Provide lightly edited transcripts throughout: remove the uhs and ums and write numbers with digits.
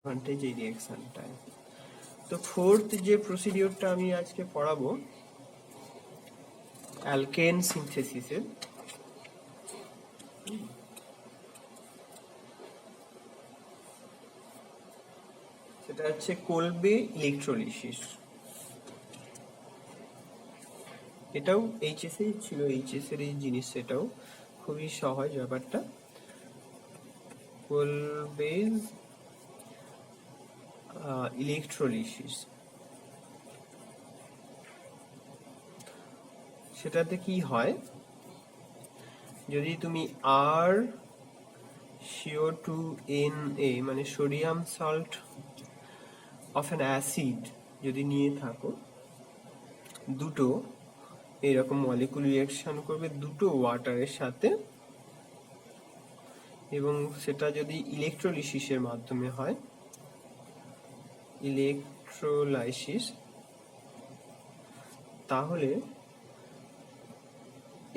Advantage এই রিঅ্যাকশনটায়। তো fourth যে প্রসিডিওরটা আমি আজকে পড়াবো অ্যালকেন সিনথেসিসের, সেটা হচ্ছে কোলবে ইলেকট্রোলিসিস। এটাও এইচএসএ ছিল, এইচএস এর এই জিনিস, সেটাও খুবই সহজ ব্যাপারটা। কোলবেজ ইলেকট্রোলিসিস, সেটাতে কি হয়, যদি তুমি আর CO2Na মানে sodium salt of an acid যদি নিয়ে থাকো, দুটো এইরকম মলিকুল রিঅ্যাকশন করবে দুটো ওয়াটারের সাথে, এবং সেটা যদি ইলেকট্রোলিসিসের মাধ্যমে হয়, ইলেকট্রোলাইসিস, তাহলে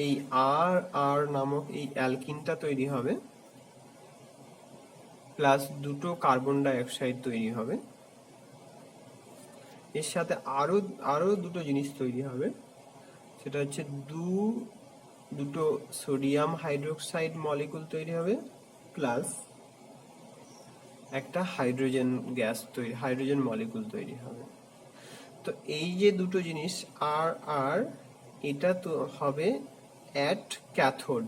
এই আর আর নামক এই অ্যালকিনটা তৈরি হবে, প্লাস দুটো কার্বন ডাই অক্সাইড তৈরি হবে, এর সাথে আরো আরো দুটো জিনিস তৈরি হবে, সেটা হচ্ছে দুটো সোডিয়াম হাইড্রোক্সাইড মলিকুল তৈরি হবে, প্লাস একটা হাইড্রোজেন গ্যাস তৈরি, হাইড্রোজেন মলিকুল তৈরি হবে। তো এই যে দুটো জিনিস আর আর, এটা তো হবে অ্যাট ক্যাথোড,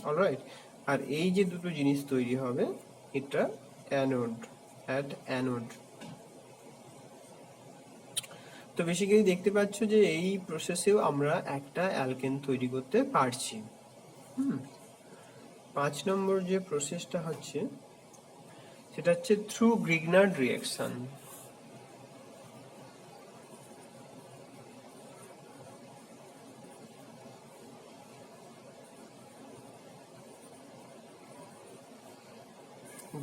অলরাইট। আর এই যে দুটো জিনিস তৈরি হবে, এটা অ্যানোড, অ্যাট অ্যানোড। তো বেসিক্যালি দেখতে পাচ্ছ যে এই প্রসেসেও আমরা একটা অ্যালকেন তৈরি করতে পারছি। 5 নম্বর যে প্রসেসটা হচ্ছে, সেটা হচ্ছে থ্রু গ্রিগনার্ড রিঅ্যাকশন।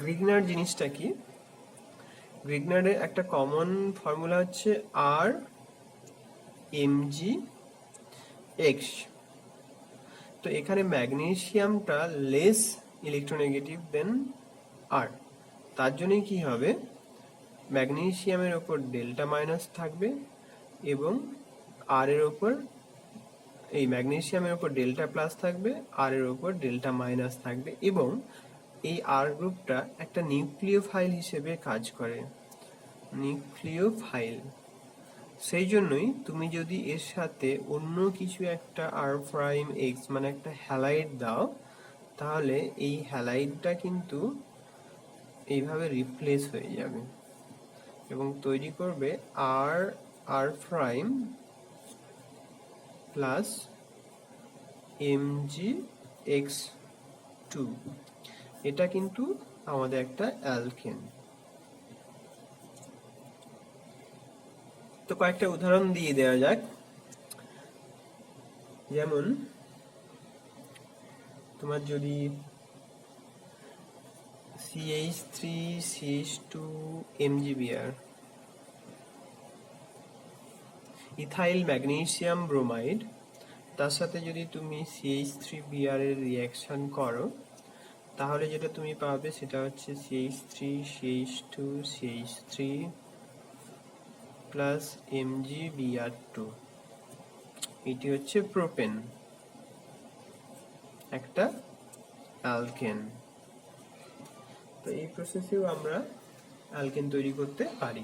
গ্রিগনার্ড জিনিসটা কি? গ্রিগনার্ডের একটা কমন ফর্মুলা হচ্ছে আর Mg(X). তো এখানে ম্যাগনেসিয়ামটা লেস ইলেকট্রোনেগেটিভ দেন আর, তার জন্য কি হবে, ম্যাগনেসিয়ামের ওপর ডেল্টা মাইনাস থাকবে এবং আর এর ওপর, এই ম্যাগনেসিয়ামের ওপর ডেল্টা প্লাস থাকবে, আর এর ওপর ডেল্টা মাইনাস থাকবে, এবং এই আর গ্রুপটা একটা নিউক্লিওফাইল হিসেবে কাজ করে, নিউক্লিওফাইল। সেই জন্যই তুমি যদি এর সাথে অন্য কিছু একটা R'(X) মানে একটা হ্যালাইড দাও, তাহলে এই হ্যালাইডটা কিন্তু এইভাবে রিপ্লেস হয়ে যাবে এবং তৈরি করবে R' প্লাস Mgx2। এটা কিন্তু আমাদের একটা অ্যালকেন। তো কয়েকটা উদাহরণ দিয়ে দেওয়া যাক। যেমন তোমার যদি CH3CH2MgBr, ইথাইল ম্যাগনেসিয়াম ব্রোমাইড, তার সাথে যদি তুমি CH3Br এর রিঅ্যাকশন করো, তাহলে যেটা তুমি পাবে সেটা হচ্ছে CH3CH2CH3 প্লাস MgBr2। এটি হচ্ছে প্রোপেন, একটা অ্যালকেন। তো এই প্রসেসেও আমরা অ্যালকেন তৈরি করতে পারি।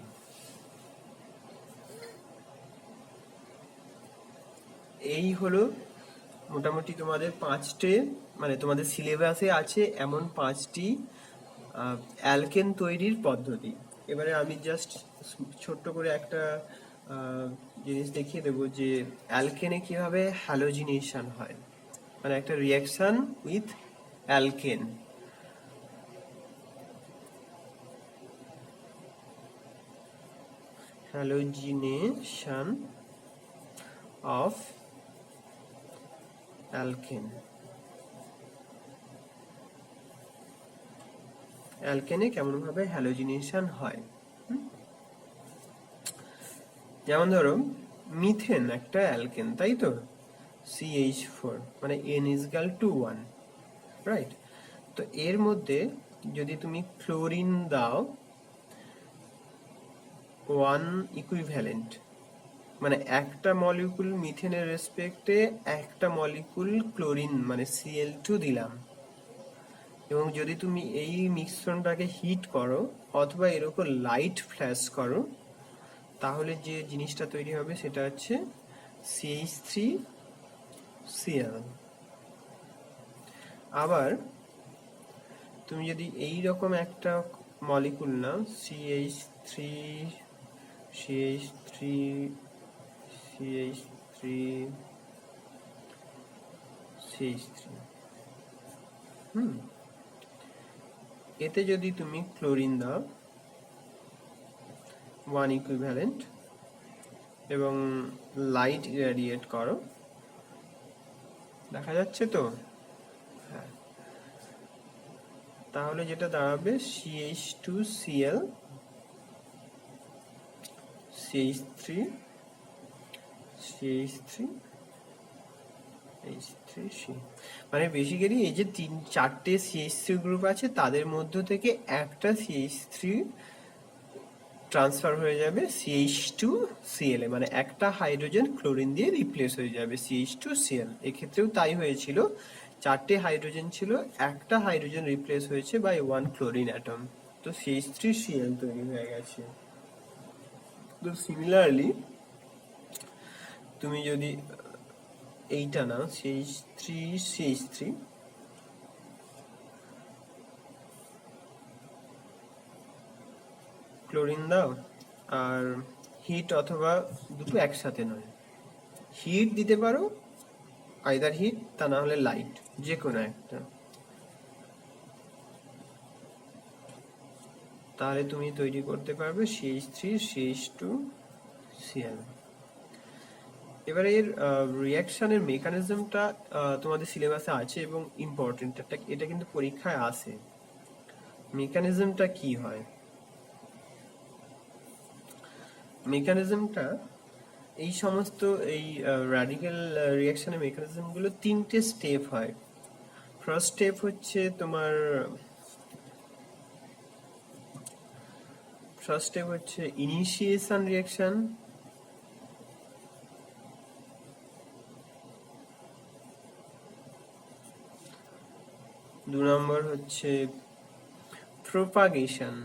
এই হলো মোটামুটি তোমাদের 5টে, মানে তোমাদের সিলেবাসে আছে এমন 5টি অ্যালকেন তৈরির পদ্ধতি। এবারে আমি জাস্ট ছোট্ট করে একটা জিনিস দেখিয়ে দেবো যে অ্যালকেনে কিভাবে হ্যালোজিনেশন হয়, মানে একটা reaction with alkane. Halogenation of alkane, অ্যালকেনে কেমন ভাবে হ্যালোজিনেশন হয়। যেমন ধরো মিথেন একটা অ্যালকেন, তাই তো, CH4 মানে N=1, রাইট। তো এর মধ্যে যদি তুমি ক্লোরিন দাও 1 ইকুইভ্যালেন্ট, মানে একটা মলিকুল মিথেনের রেসপেক্টে একটা মলিকুল ক্লোরিন মানে Cl2 দিলাম, এবং যদি তুমি এই মিশ্রণটাকে হিট করো অথবা এর উপর লাইট ফ্ল্যাশ করো, তাহলে যে জিনিসটা তৈরি হবে সেটা হচ্ছে CH3Cl। আবার তুমি যদি এই রকম একটা মলিকুল নাও CH3 CH3 CH3 CH3, এতে যদি তুমি ক্লোরিন দাও 1 ইকুইভ্যালেন্ট এবং লাইট ইরাডিয়েট করো, দেখা যাচ্ছে তো? হ্যাঁ, তাহলে যেটা দাঁড়াবে CH2Cl CH3 CH3 H3C, মানে বেসিক্যালি এই যে 4টে CH3 গ্রুপ আছে তাদের মধ্য থেকে একটা CH3 ট্রান্সফার হয়ে যাবে CH2Cl এ, মানে একটা হাইড্রোজেন ক্লোরিন দিয়ে রিপ্লেস হয়ে যাবে CH2Cl। এক্ষেত্রেও তাই হয়েছিল, 4টে হাইড্রোজেন ছিল, একটা হাইড্রোজেন রিপ্লেস হয়েছে বাই 1 ক্লোরিন অ্যাটম, তো CH3Cl তৈরি হয়ে গেছে। তো সিমিলারলি তুমি যদি এইটা নাও CH3 ক্লোরিন দাও, আর হিট অথবা দুটো একসাথে নয়, হিট দিতে পারো, আইদার হিট তা না হলে লাইট, যে কোনো একটা, তাহলে তুমি তৈরি করতে পারবে CH3 CH2Cl। এবারে এর রিঅ্যাকশনের মেকানিজমটা তোমাদের সিলেবাসে আছে এবং ইম্পর্টেন্ট, এটা কিন্তু পরীক্ষায় আসে। মেকানিজমটা কি হয়? মেকানিজমটা এই সমস্ত এই র্যাডিক্যাল রিঅ্যাকশনের মেকানিজমগুলো 3টে স্টেপ হয়। ফার্স্ট স্টেপ হচ্ছে তোমার ইনিশিয়েশন রিঅ্যাকশন, দু নম্বর হচ্ছে প্রোপাগেশন,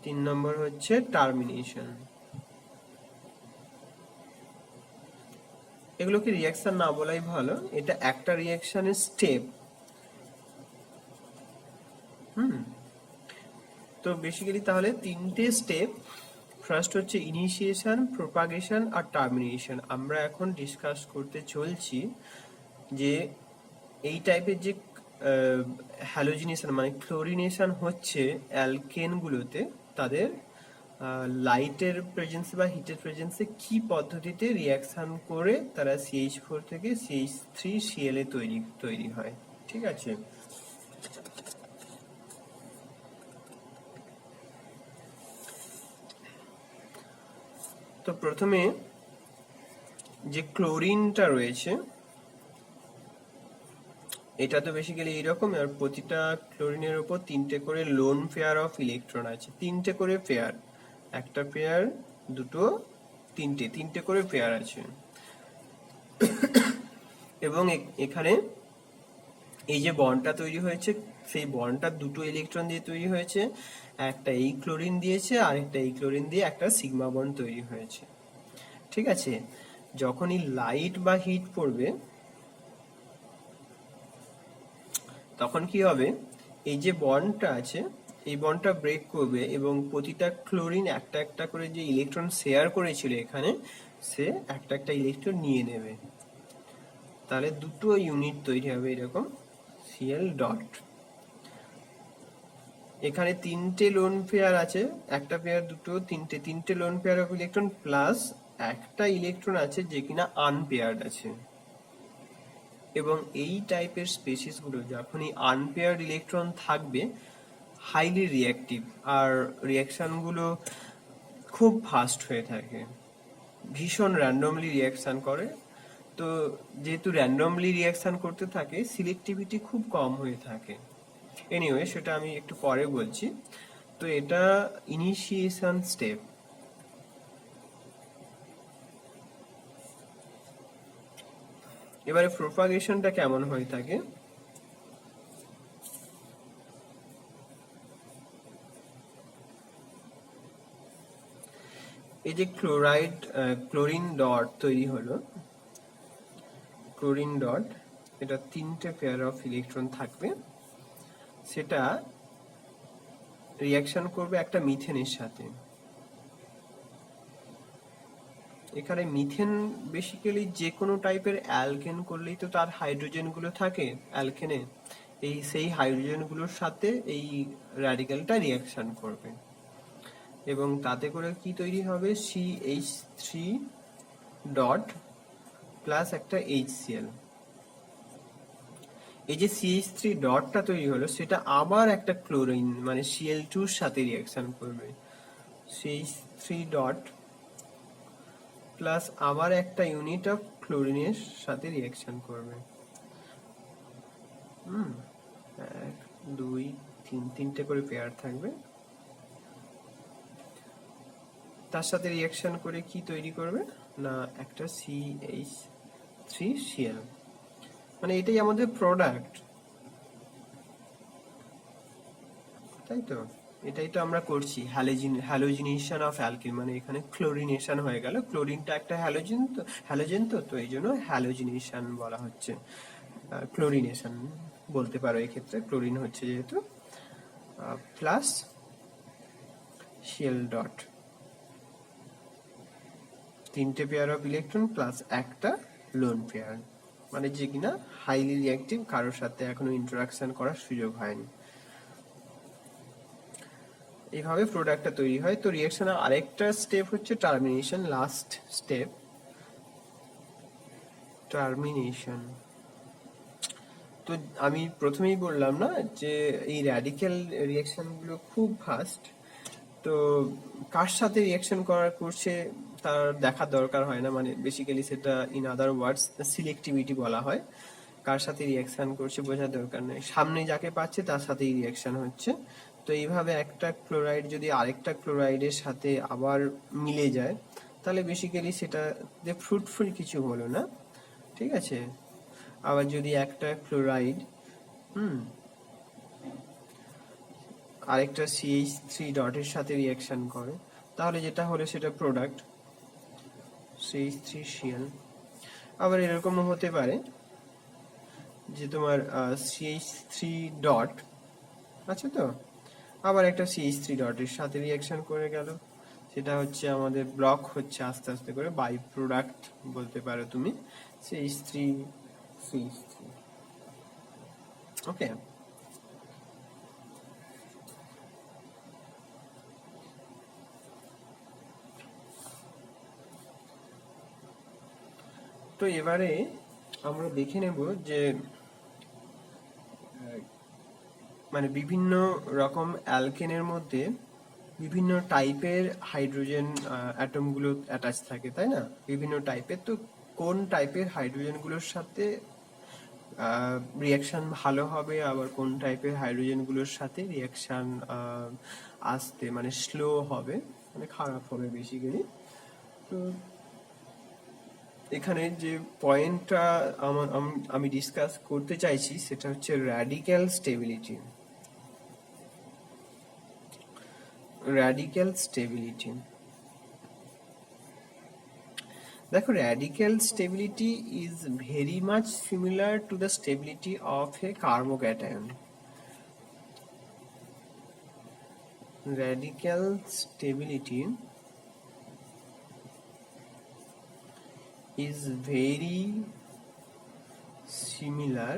তিন নম্বর হচ্ছে টার্মিনেশন। এগুলোকে রিঅ্যাকশন না বলাই ভালো, এটা একটা রিঅ্যাকশনের স্টেপ। তো বেসিক্যালি তাহলে 3টে স্টেপ, ফার্স্ট হচ্ছে ইনিশিয়েশন, প্রোপাগেশন আর টার্মিনেশন। আমরা এখন ডিসকাস করতে চলছি যে এই টাইপের যে হ্যালোজিনেশন মানে ক্লোরিনেশন হচ্ছে অ্যালকেনগুলোতে, তাদের লাইটের প্রেজেন্সে বা হিটের প্রেজেন্সে কি পদ্ধতিতে রিঅ্যাকশন করে তারা CH4 থেকে CH3Cl এ তৈরি হয়। ঠিক আছে, তো প্রথমে যে ক্লোরিনটা রয়েছে এটা তো বেসিক্যালি এইরকম, আর প্রতিটা ক্লোরিনের উপর 3টে করে লোন পেয়ার অফ ইলেকট্রন আছে, 3টে করে পেয়ার, একটা পেয়ার, দুটো, তিনটে করে পেয়ার আছে। এবং এখানে এই যে বন্ডটা তৈরি হয়েছে সেই বন্ডটা দুটো ইলেকট্রন দিয়ে তৈরি হয়েছে, একটা এই ক্লোরিন দিয়েছে আর একটা এই ক্লোরিন দিয়ে একটা সিগমা বন্ড তৈরি হয়েছে। ঠিক আছে, যখনই লাইট বা হিট পড়বে তখন কি হবে, এই যে বন্ডটা আছে এই বন্ডটা ব্রেক করবে এবং প্রতিটা ক্লোরিন একটা একটা করে যে ইলেকট্রন শেয়ার করেছিল এখানে, সে একটা একটা ইলেকট্রন নিয়ে নেবে, তাহলে দুটো ইউনিট তৈরি হবে এরকম Cl ডট। এখানে 3টে লোন পেয়ার আছে, একটা পেয়ার, দুটো, তিনটে lone pair of electron plus একটা ইলেকট্রন আছে যে কিনা আনপেয়ার্ড আছে। এবং এই টাইপের স্পেসিস গুলো যখনই আনপেয়ার্ড ইলেকট্রন থাকবে হাইলি রিঅ্যাক্টিভ, আর রিঅ্যাকশন গুলো খুব ফাস্ট হয়ে থাকে। ভীষণ র্যান্ডমলি রিয়াকশন করে। তো যেহেতু র্যান্ডমলি রিয়াকশন করতে থাকে, সিলেক্টিভিটি খুব কম হয়ে থাকে। এনিওয়ে, সেটা আমি একটু পরে বলছি। তো এটা ইনিশিয়েশন স্টেপ। এবারে প্রোপাগেশনটা কেমন হয়ে থাকে, এই যে ক্লোরিন ডট তৈরি হলো, ক্লোরিন ডট, এটা 3টে পেয়ার অফ ইলেকট্রন থাকবে, সেটা রিয়াকশন করবে একটা মিথেনের সাথে। এখানে মিথেন বেসিক্যালি যে কোনো টাইপের অ্যালকেন করলেই তো তার হাইড্রোজেনগুলো থাকে অ্যালকেনে, সেই হাইড্রোজেনগুলোর সাথে এই র্যাডিক্যালটা রিয়াকশন করবে এবং তাতে করে কি তৈরি হবে, CH3 ডট প্লাস একটা HCl। এই যে CH3 ডটটা তৈরি হলো, সেটা আবার একটা ক্লোরিন মানে Cl2 এর সাথে রিয়াকশন করবে, CH3 ডট প্লাস আবার একটা ইউনিট অফ ক্লোরিনের সাথে রিয়াকশন করবে। 1 2 3 তিনটে করে পেয়ার থাকবে, তার সাথে রিয়াকশন করে কি তৈরি করবে না একটা CH3Cl, মানে এটাই আমাদের প্রোডাক্ট, তাই তো? এটাই তো আমরা করছি, হ্যালোজিনেশন অফ অ্যালকিন, মানে এখানে ক্লোরিনেশন হয়ে গেল। ক্লোরিনটা একটা হ্যালোজেন তো এই জন্য হ্যালোজিনেশন বলা হচ্ছে, ক্লোরিনেশন বলতে পারো এক্ষেত্রে, ক্লোরিন হচ্ছে যেহেতু। প্লাস Cl ডট, 3টে পেয়ার অফ ইলেকট্রন প্লাস একটা লোন পেয়ার, মানে যে কিনা হাইলি রিঅ্যাক্টিভ, কারোর সাথে এখনো ইন্টারাকশন করার সুযোগ হয়নি। এইভাবে প্রোডাক্টটা তৈরি হয়। তো রিঅ্যাকশনের আরেকটা স্টেপ হচ্ছে টার্মিনেশন, লাস্ট স্টেপ, টার্মিনেশন। তো আমি প্রথমেই বললাম না যে এই র্যাডিক্যাল রিঅ্যাকশনগুলো খুব ফাস্ট, তো কার সাথে রিঅ্যাকশন করছে তার দেখার দরকার হয় না, মানে বেসিক্যালি সেটা ইন আদার ওয়ার্ডস সিলেক্টিভিটি বলা হয়। কার সাথে রিঅ্যাকশন করছে বোঝার দরকার নেই, সামনে যাকে পাচ্ছে তার সাথেই রিঅ্যাকশন হচ্ছে। তো এইভাবে একটা ক্লোরাইড যদি আরেকটা ক্লোরাইডের সাথে আবার মিলে যায়, তাহলে বেসিক্যালি সেটা যে ফ্রুটফুল কিছু হলো না, ঠিক আছে? আবার যদি একটা ক্লোরাইড আরেকটা CH3 ডটের সাথে রিঅ্যাকশন করে, তাহলে যেটা হলো সেটা প্রোডাক্ট CH3Cl। আবার এরকমও হতে পারে যে তোমার CH3 ডট আছে তো, আবার একটা CH3 ডটের সাথে রিঅ্যাকশন করে গেল, সেটা হচ্ছে আমাদের ব্লক হচ্ছে আস্তে আস্তে করে, বাই প্রোডাক্ট বলতে পারো তুমি, CH3 CH3। ওকে, তো এবারে আমরা দেখে নেব যে মানে বিভিন্ন রকম অ্যালকেনের মধ্যে বিভিন্ন টাইপের হাইড্রোজেন অ্যাটমগুলো অ্যাটাচ থাকে, তাই না? বিভিন্ন টাইপের, তো কোন টাইপের হাইড্রোজেনগুলোর সাথে রিয়াকশন ভালো হবে, আবার কোন টাইপের হাইড্রোজেনগুলোর সাথে রিয়াকশন আসতে মানে স্লো হবে, মানে খারাপ হবে বেসিক্যালি। তো এখানে যে পয়েন্টটা আমি ডিসকাস করতে চাইছি সেটা হচ্ছে র্যাডিক্যাল স্টেবিলিটি। র্যাডিক্যাল স্টেবিলিটি, দেখো, radical stability is very much similar to the stability of A carbocation. Radical stability is very similar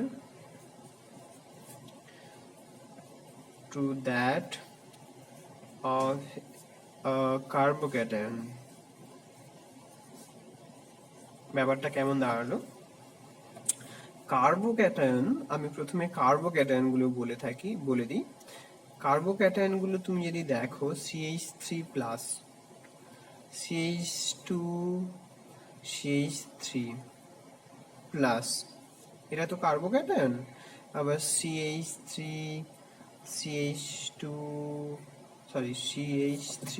to that of a carbocation. ব্যাপারটা কেমন দাঁড়ালো? কার্বোক্যাটায়ন, আমি প্রথমে কার্বোক্যাটায়ন গুলো বলে দিই। কার্বোক্যাটায়ন গুলো তুমি যদি দেখো CH3+, CH2 CH3 প্লাস, এটা তো কার্বোক্যাটায়ন, আবার CH3 CH2 sorry CH3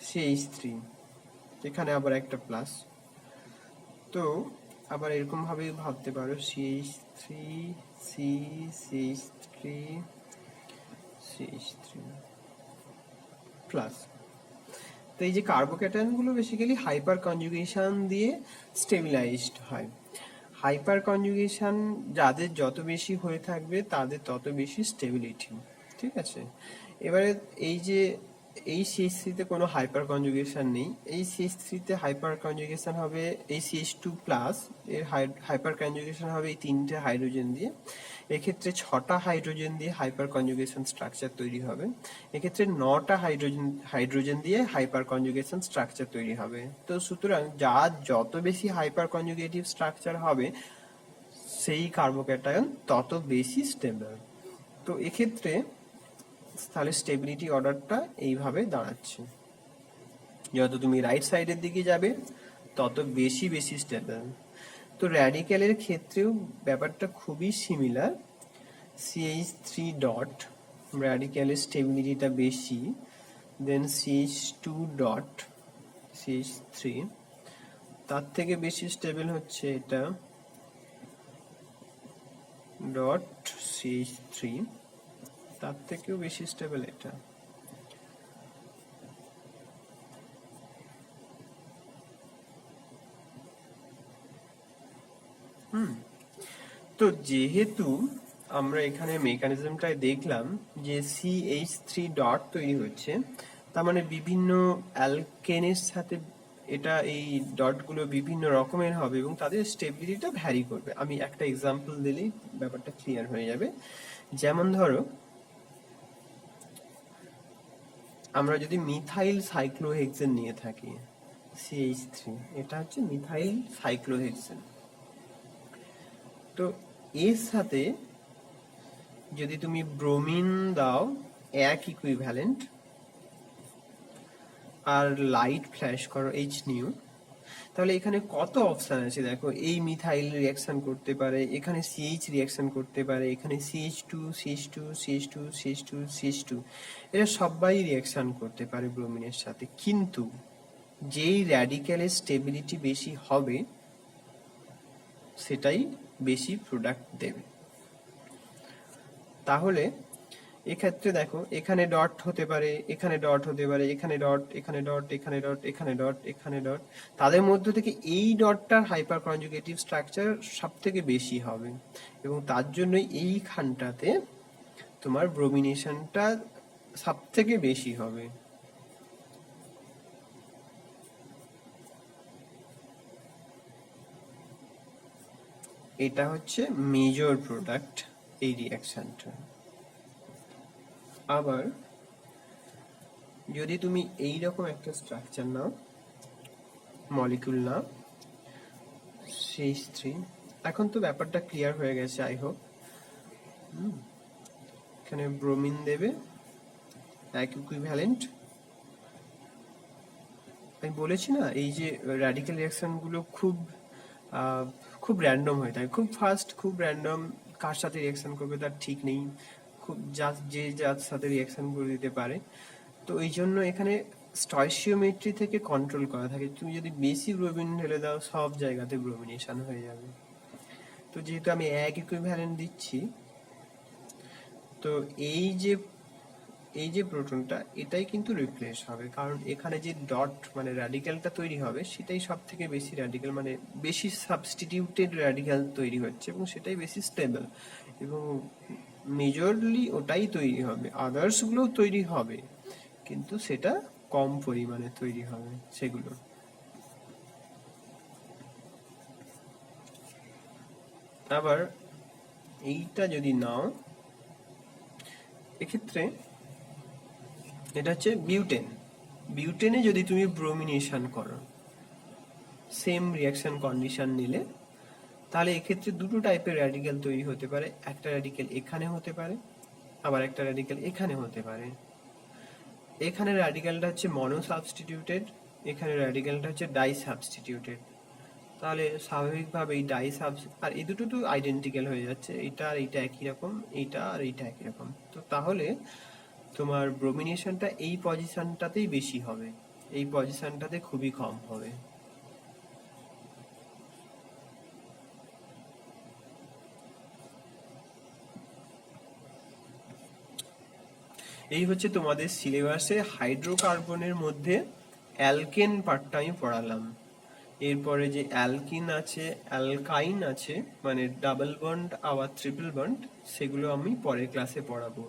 CH3 এখানে আবার একটা প্লাস। তো আবার এরকম ভাবে ভাবতে পারো CH3 CH3 CH3 প্লাস। তো এই যে কার্বোক্যাটায়নগুলো বেসিক্যালি হাইপার কনজুগেশন দিয়ে স্টেবিলাইজড হয়। হাইপার কনজুগেশন যাদের যত বেশি হয়ে থাকবে তাদের তত বেশি স্টেবিলিটি, ঠিক আছে। এবারে এই যে এই CH3 তে কোনো হাইপার কনজুগেশন নেই, এই CH3 তে হাইপার কনজুগেশন হবে এই CH2 প্লাস, এর হাইপার কনজুগেশন হবে এই 3টে হাইড্রোজেন দিয়ে, এক্ষেত্রে 6টা হাইড্রোজেন দিয়ে হাইপার কনজুগেশন স্ট্রাকচার তৈরি হবে, এক্ষেত্রে 9টা হাইড্রোজেন দিয়ে হাইপার কনজুগেশন স্ট্রাকচার তৈরি হবে। তো সুতরাং যার যত বেশি হাইপার কনজুগেটিভ স্ট্রাকচার হবে সেই কার্বোক্যাটায়ন তত বেশি স্টেবল। তো এক্ষেত্রে তাহলে স্টেবিলিটি অর্ডারটা এইভাবে দাঁড়াচ্ছে, যত তুমি রাইট সাইডের দিকে যাবে তত বেশি বেশি স্টেবল। তো র্যাডিক্যালের ক্ষেত্রেও ব্যাপারটা খুবই সিমিলার। CH3 ডট র্যাডিক্যালের স্টেবিলিটিটা বেশি, দেন CH2 ডট CH3 তার থেকে বেশি স্টেবল হচ্ছে এটা ডট CH3, তার থেকেও বেশি স্টেবল এটা। তো যেহেতু আমরা এখানে মেকানিজমটাই দেখলাম যে CH3 ডট তৈরি হচ্ছে, তার মানে বিভিন্ন অ্যালকেনের সাথে এটা এই ডটগুলো বিভিন্ন রকমের হবে এবং তাদের স্টেবিলিটিটা ভ্যারি করবে। আমি একটা এক্সাম্পল দিলেই ব্যাপারটা ক্লিয়ার হয়ে যাবে। যেমন ধরো আমরা যদি মিথাইল সাইক্লোহেক্সেন নিয়ে থাকি CH3, এটা হচ্ছে মিথাইল সাইক্লোহেক্সেন। তো এর সাথে যদি তুমি ব্রোমিন দাও এক ইকুইভ্যালেন্ট আর লাইট ফ্ল্যাশ করো H তাহলে এখানে কত অপশন আছে দেখো। এই মিথাইল রিয়াকশন করতে পারে, এখানে CH রিয়াকশন করতে পারে, এখানে CH2 CH2 CH2 CH2 CH2 এরা সবাই রিয়াকশন করতে পারে ব্রোমিনের সাথে, কিন্তু যেই র্যাডিক্যালের স্টেবিলিটি বেশি হবে সেটাই বেশি প্রোডাক্ট দেবে। তাহলে এক্ষেত্রে দেখো এখানে ডট হতে পারে, এখানে ডট হতে পারে, এখানে ডট, এখানে ডট, এখানে ডট, এখানে ডট, এখানে ডট, তাদের মধ্য থেকে এই ডটটার হাইপার কনজুগেটিভ স্ট্রাকচার সব থেকে বেশি হবে এবং তার জন্য এইখানটাতে তোমার ব্রোমিনেশনটা সব থেকে বেশি হবে। এটা হচ্ছে মেজর প্রোডাক্ট এই রিয়াকশনটা। আবার যদি তুমি এই রকম একটা স্ট্রাকচার নাও, মলিকিউল নাও CH3, এখন তো ব্যাপারটা ক্লিয়ার হয়ে গেছে আই হোপ। এখানে ব্রোমিন দেবে এক ইকুইভ্যালেন্ট। আমি বলেছি না এই যে র্যাডিক্যাল রিয়াকশন গুলো খুব র্যান্ডম হয়ে থাকে, খুব ফাস্ট, খুব র্যান্ডম, কার সাথে রিয়াকশন করবে তার ঠিক নেই, খুব যার সাথে রিয়াকশন করে দিতে পারে। তো এই জন্য এখানে স্টয়চিওমেট্রি থেকে কন্ট্রোল করা থাকে। তুমি যদি বেশি ব্রোমিন ঢেলে দাও সব জায়গাতে ব্রোমিনেশন হয়ে যাবে। তো যেহেতু আমি এক ইকুইভ্যালেন্ট দিচ্ছি, তো এই যে প্রোটনটা এটাই কিন্তু রিপ্লেস হবে, কারণ এখানে যে ডট মানে র্যাডিক্যালটা তৈরি হবে সেটাই সব থেকে বেশি র্যাডিক্যাল, মানে বেশি সাবস্টিটিউটেড র্যাডিক্যাল তৈরি হচ্ছে এবং সেটাই বেশি স্টেবল এবং মেজরলি ওটাই তৈরি হবে। আদার্স গুলোও তৈরি হবে কিন্তু সেটা কম পরিমাণে তৈরি হবে সেগুলো। আবার এইটা যদি নাও, এক্ষেত্রে এটা হচ্ছে বিউটেন। বিউটেনে যদি তুমি ব্রোমিনেশন করো সেম রিয়াকশন কন্ডিশন নিলে, তাহলে এক্ষেত্রে দুটো টাইপের র্যাডিক্যাল তৈরি হতে পারে। একটা র্যাডিক্যাল এখানে হতে পারে, আবার একটা র্যাডিক্যাল এখানে হতে পারে। এখানে র্যাডিক্যালটা হচ্ছে মনো সাবস্টিটিউটেড, এখানে র্যাডিক্যালটা হচ্ছে ডাই সাবস্টিটিউটেড। তাহলে স্বাভাবিকভাবেই ডাই সাব, আর এই দুটো তো আইডেন্টিক্যাল হয়ে যাচ্ছে, এটা আর এইটা একই রকম, এইটা আর এইটা একই রকম। তো তাহলে তোমার ব্রোমিনেশনটা এই পজিশনটাতেই বেশি হবে, এই পজিশনটাতে খুবই কম হবে। এই হচ্ছে তোমাদের সিলেবাসে হাইড্রোকার্বনের মধ্যে অ্যালকেন পার্টটা আমি পড়ালাম। এরপরে যে অ্যালকিন আছে, অ্যালকাইন আছে, মানে ডাবল বন্ড আবার ট্রিপল বন্ড, সেগুলো আমি পরের ক্লাসে পড়াবো।